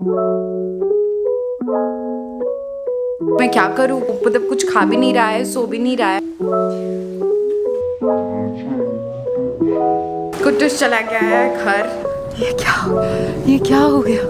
मैं क्या करूँ, मतलब कुछ खा भी नहीं रहा है, सो भी नहीं रहा है। कुछ चला गया है घर। ये क्या हो गया?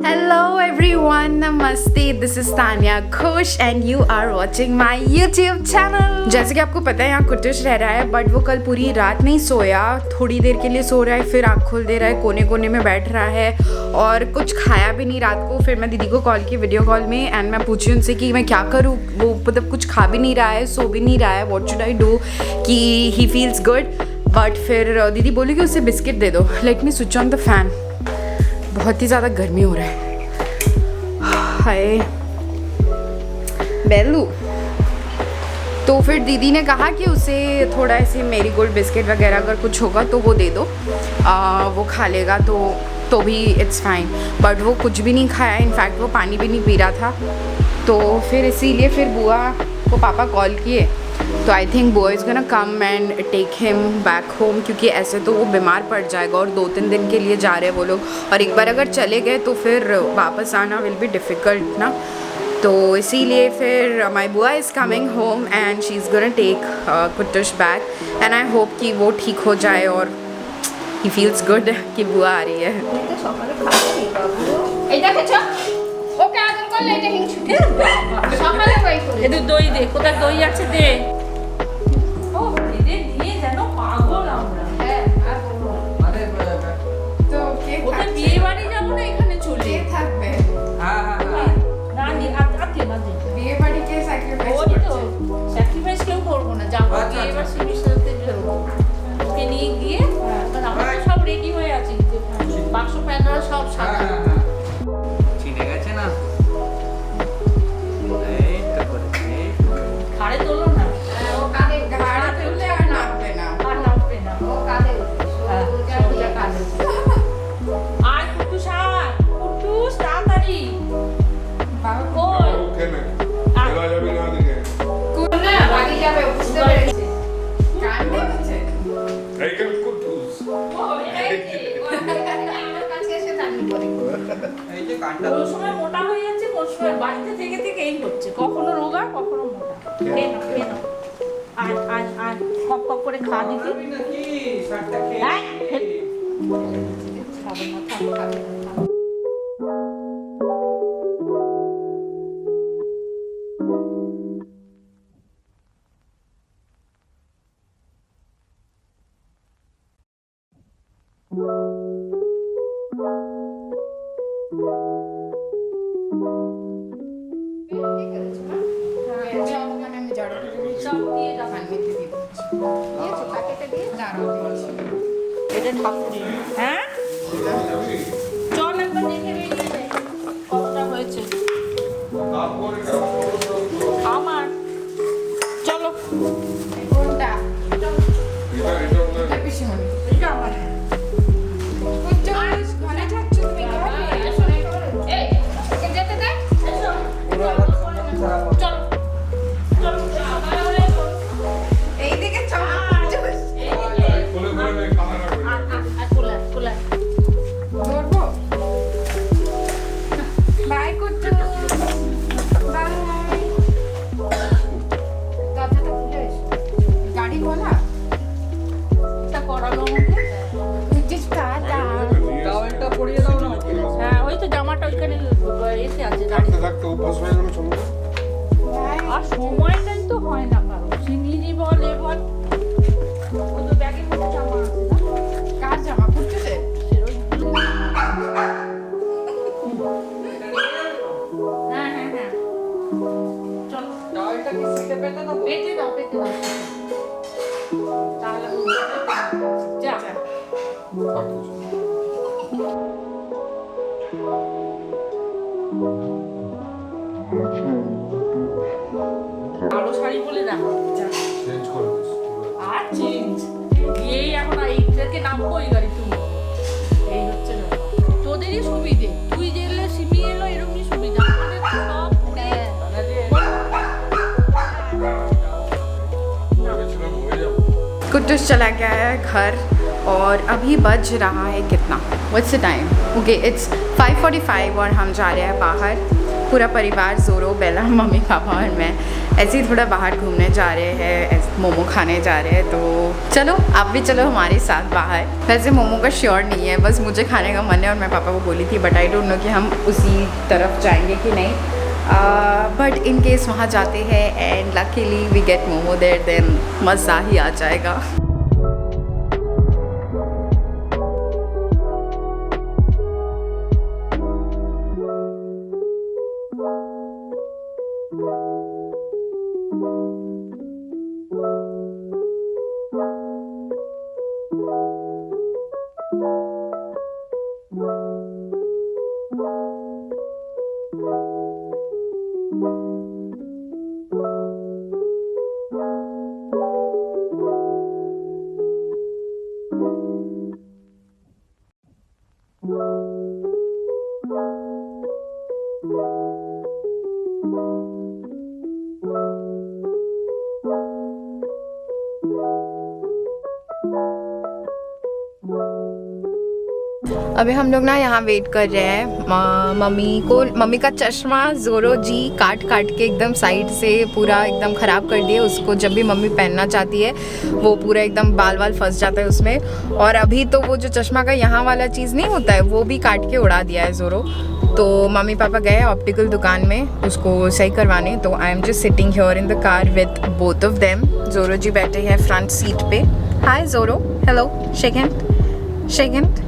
Hello everyone, Namaste. This is Tanya Ghosh and you are watching my YouTube channel. जैसे कि आपको पता है यहाँ कुटुश रह रहा है, बट वो कल पूरी रात नहीं सोया। थोड़ी देर के लिए सो रहा है, फिर आँख खोल दे रहा है, कोने कोने में बैठ रहा है और कुछ खाया भी नहीं रात को। फिर मैं दीदी को कॉल की वीडियो कॉल में एंड मैं पूछी उनसे कि मैं क्या करूँ, वो मतलब कुछ खा भी नहीं रहा है, सो भी नहीं रहा है। व्हाट शुड आई डू कि ही फील्स गुड। बट फिर दीदी बोली कि उसे बिस्किट दे दो। Let me switch on the fan. बहुत ही ज़्यादा गर्मी हो रहा है। हाय बेलू। तो फिर दीदी ने कहा कि उसे थोड़ा ऐसे मेरी गोल्ड बिस्किट वगैरह अगर कुछ होगा तो वो दे दो, वो खा लेगा तो भी इट्स फाइन। बट वो कुछ भी नहीं खाया, इनफैक्ट वो पानी भी नहीं पी रहा था। तो फिर इसीलिए फिर बुआ को पापा कॉल किए। तो आई थिंक बुआ is gonna come and take him back home, क्योंकि ऐसे तो वो बीमार पड़ जाएगा और 2-3 दिन के लिए जा रहे हैं वो लोग। और एक बार अगर चले गए तो फिर वापस आना विल बी डिफ़िकल्ट ना। तो इसीलिए फिर माई बुआ is coming home and she is gonna take Kutush back and I hope कि वो ठीक हो जाए और ही फील्स गुड कि बुआ आ रही है। দই দে, কোথায় দই আছে দে। ও এদের নিয়ে যেন পাগল আমরা। তো ওদের বিয়ে বাড়ি যাবো না, এখানে চলে থাকবে। না নি আতে না দে। বিয়ে বাড়িতে স্যাক্রিফাইস ওই তো স্যাক্রিফাইস কেউ করবো না, যাবো এবার সিমির সাথে বেরোবো। ওকে নিয়ে গিয়ে আমরা তো সব রেডি হয়ে আছি, বাক্স প্যান্ডেল সব সাজা। চিনে গেছে না? ঘাড়ে তোলো না, ও কাঁধে ঘাড়ে তুললে আর নামবে না। আর নামবে না। ও কাঁধে উঠবে। সোজা কাঁধে। আয় কুটুস আয়, কুটুস তাড়াতাড়ি। বাবা কই? ওখানে এলা যাবে না দিকে কোন না বাড়ি যাবে, বুঝতে পেরেছি। কাঁধে আছে। এইখানে কুটুস আমার কাছে এসে দাঁড়িয়ে পড়ে। এই যে কানটা কোন সময় মোটা হয়ে যাচ্ছে, কোন সময় বাড়িতে থেকে থেকে এই হচ্ছে, কখনো রোগা কখনো মোটা। খেয়ে নাও, খেয়ে নাও। আয় আয় আয়, কপ কপ করে খা দিদি। খাবি নাকি? শাকটা আয়, খেয়ে খেয়ে। খাবে না, খাবে না, খাবে না। সব দিয়ে দাও। এটা ঠাকুরি। হ্যাঁ চল একবার দেখে বেরিয়ে যাই কতটা হয়েছে আমার। চলো কোনটা? এটা এটা পিসিমণি। এটা আমার। কুটুস ঘরে যাচ্ছ তুমি? এই একে যেতে দে। চলো চলো এইদিকে চল কুটুস। কোলে কোলে নে খানা রাখবে ধরবো? বাই কুটুস। বাই। দরজাটা খুলে এসো। গাড়ি খোলা? এটা করালো আমাকে। কুটুস টাটা। টাওয়েলটা পরিয়ে দাও না ওকে। হ্যাঁ ওই তো জামাটা ওইখানে এসে আছে দাঁড়িয়ে। থাকতে থাকতে অভ্যাস হয়ে গেল চলো বাই। আর সময়টাই তো হয় না কারো, সিঙ্গিরি বল এ বল। ওই তো ব্যাগের মধ্যে জামা আছে না, কার জামা? কুটুসের? হ্যাঁ হ্যাঁ হ্যাঁ চলো টাওয়েলটা কি সিটে পেতে দেবো? পেতে দাও তাহলে যা। কালো শাড়ি বলে দেখো চেঞ্জ করে দিস আর চেঞ্জ এই এখন এই থেকে নামবো এই গাড়ি তুমি। এই হচ্ছে না তোদেরই সুবিধে, তুই যে এলে সিমি এলো এরকমই সুবিধা। আমাদের তো সব ভেবেছিলাম হয়ে যাবে कुटुस चला गया है घर और अभी बज रहा है कितना, what's the time, okay it's 5:45 और हम जा रहे हैं बाहर, पूरा परिवार, ज़ोरो, बेला, मम्मी पापा और मैं ऐसे ही थोड़ा बाहर घूमने जा रहे हैं, मोमो खाने जा रहे हैं। तो चलो आप भी चलो हमारे साथ बाहर। वैसे मोमो का श्योर नहीं है, बस मुझे खाने का मन है और मैं पापा को बोली थी, बट आई डोंट नो कि हम उसी तरफ जाएंगे कि नहीं, बट इन केस वहाँ जाते हैं and luckily we get momo there, then मज़ा ही आ जाएगा। अभी हम लोग ना यहाँ वेट कर रहे हैं मम्मी का चश्मा ज़ोरो जी काट के एकदम साइड से पूरा एकदम ख़राब कर दिए उसको। जब भी मम्मी पहनना चाहती है वो पूरा एकदम बाल फंस जाता है उसमें, और अभी तो वो जो चश्मा का यहाँ वाला चीज़ नहीं होता है वो भी काट के उड़ा दिया है ज़ोरो। तो मम्मी पापा गए ऑप्टिकल दुकान में उसको सही करवाने, तो I am just sitting here in the car with both of them. Zoro ji बैठे हैं फ्रंट सीट पे। Hi Zoro, hello, shake hand, shake hand.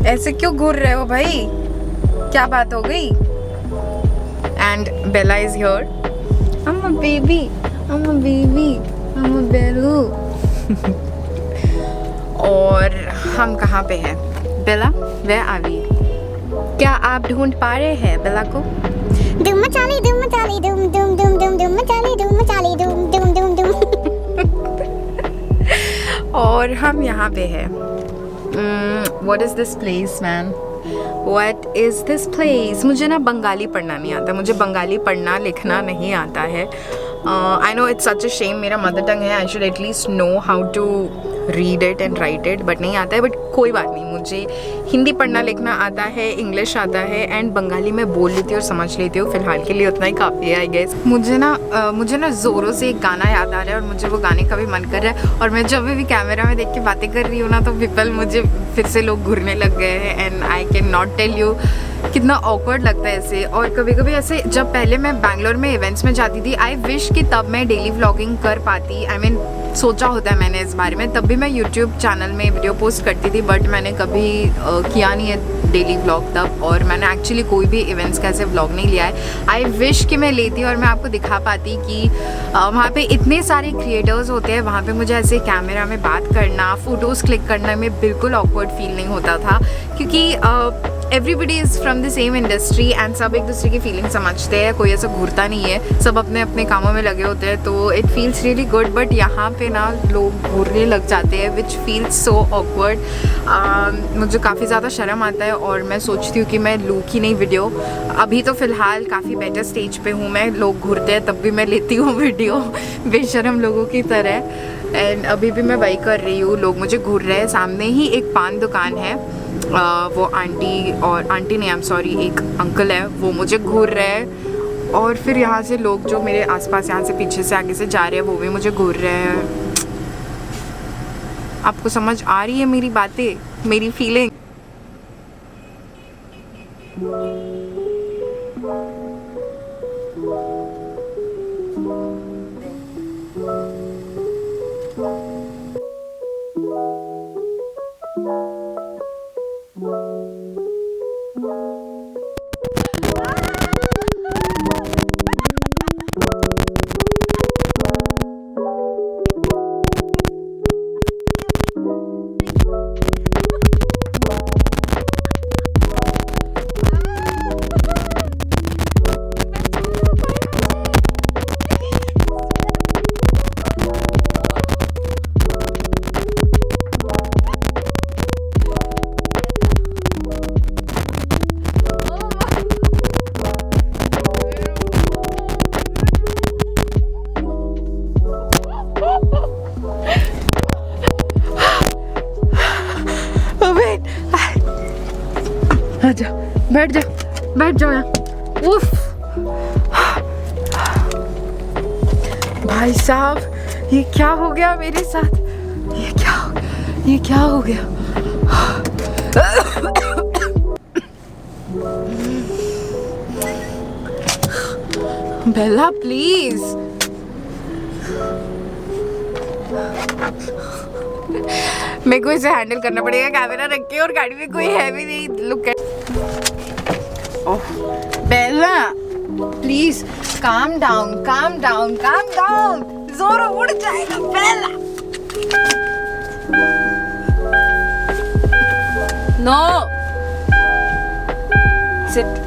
ऐसे क्यों घूर रहे हो भाई, क्या बात हो गई? And Bella is here, I'm a baby, I'm a baby, I'm a बेलू। और हम कहाँ पे हैं? बेला, where are we? क्या आप ढूंढ पा रहे हैं बेला को? Doom machali, doom machali, doom doom doom doom doom machali, doom machali, doom doom doom doom. और हम यहाँ पे हैं। What is this place, man? What is this place? मुझे ना बंगाली पढ़ना नहीं आता, मुझे बंगाली पढ़ना लिखना नहीं आता है। I know it's such a shame, मेरा मदर टंग है, I should at least know how to read it and write it, but नहीं आता है। बट कोई बात नहीं, मुझे हिंदी पढ़ना लिखना आता है, इंग्लिश आता है एंड बंगाली में बोल लेती हूँ और समझ लेती हूँ। फिलहाल के लिए उतना ही काफ़ी है आई गेस। मुझे ना ज़ोरों से एक गाना याद आ रहा है और मुझे वो गाने का भी मन कर रहा है, और मैं जब भी कैमरा में देख के बातें कर रही हूँ ना तो पीपल मुझे फिर से लोग घूरने लग गए हैं and I can not tell you कितना ऑकवर्ड लगता है ऐसे। और कभी कभी ऐसे जब पहले मैं बैंगलोर में इवेंट्स में जाती थी, आई विश कि तब मैं डेली व्लॉगिंग कर पाती। आई मीन सोचा होता है मैंने इस बारे में, तब भी मैं यूट्यूब चैनल में वीडियो पोस्ट करती थी, बट मैंने कभी किया नहीं है डेली व्लॉग तब, और मैंने एक्चुअली कोई भी इवेंट्स का ऐसे व्लॉग नहीं लिया है। आई विश कि मैं लेती और मैं आपको दिखा पाती कि वहाँ पे इतने सारे क्रिएटर्स होते हैं, वहाँ पे मुझे ऐसे कैमरा में बात करना, फ़ोटोज़ क्लिक करने में बिल्कुल ऑकवर्ड फील नहीं होता था, क्योंकि everybody is from the same industry and सब एक दूसरे की फीलिंग समझते हैं, कोई ऐसा घूरता नहीं है, सब अपने अपने कामों में लगे होते हैं, तो it feels really good. But यहाँ पे ना लोग घूरने लग जाते हैं विच फील्स सो ऑकवर्ड। मुझे काफ़ी ज़्यादा शर्म आता है और मैं सोचती हूँ कि मैं लूँ कि नहीं वीडियो। अभी तो फ़िलहाल काफ़ी बेटर स्टेज पे हूँ मैं, लोग घूरते हैं तब भी मैं लेती हूँ वीडियो बेशर्म लोगों की तरह। एंड अभी भी मैं वही कर रही हूँ, लोग मुझे घूर रहे हैं। सामने ही एक पान दुकान है, वो आंटी नहीं, आई एम सॉरी, एक अंकल है, वो मुझे घूर रहे हैं। और फिर यहाँ से लोग जो मेरे आसपास यहाँ से पीछे से आगे से जा रहे हैं वो भी मुझे घूर रहे हैं। आपको समझ आ रही है मेरी बातें, मेरी फीलिंग? आजा, बैठ जा, बैठ जाओ यहाँ। उफ भाई साहब, ये क्या हो गया मेरे साथ? ये क्या हो गया? बेला प्लीज, मेरे को इसे हैंडल करना पड़ेगा कैमरा रख के, और गाड़ी में कोई है भी नहीं। Look at, oh Bella please calm down, calm down, calm down, जोर उड़ जाएगा बेला। Know sit.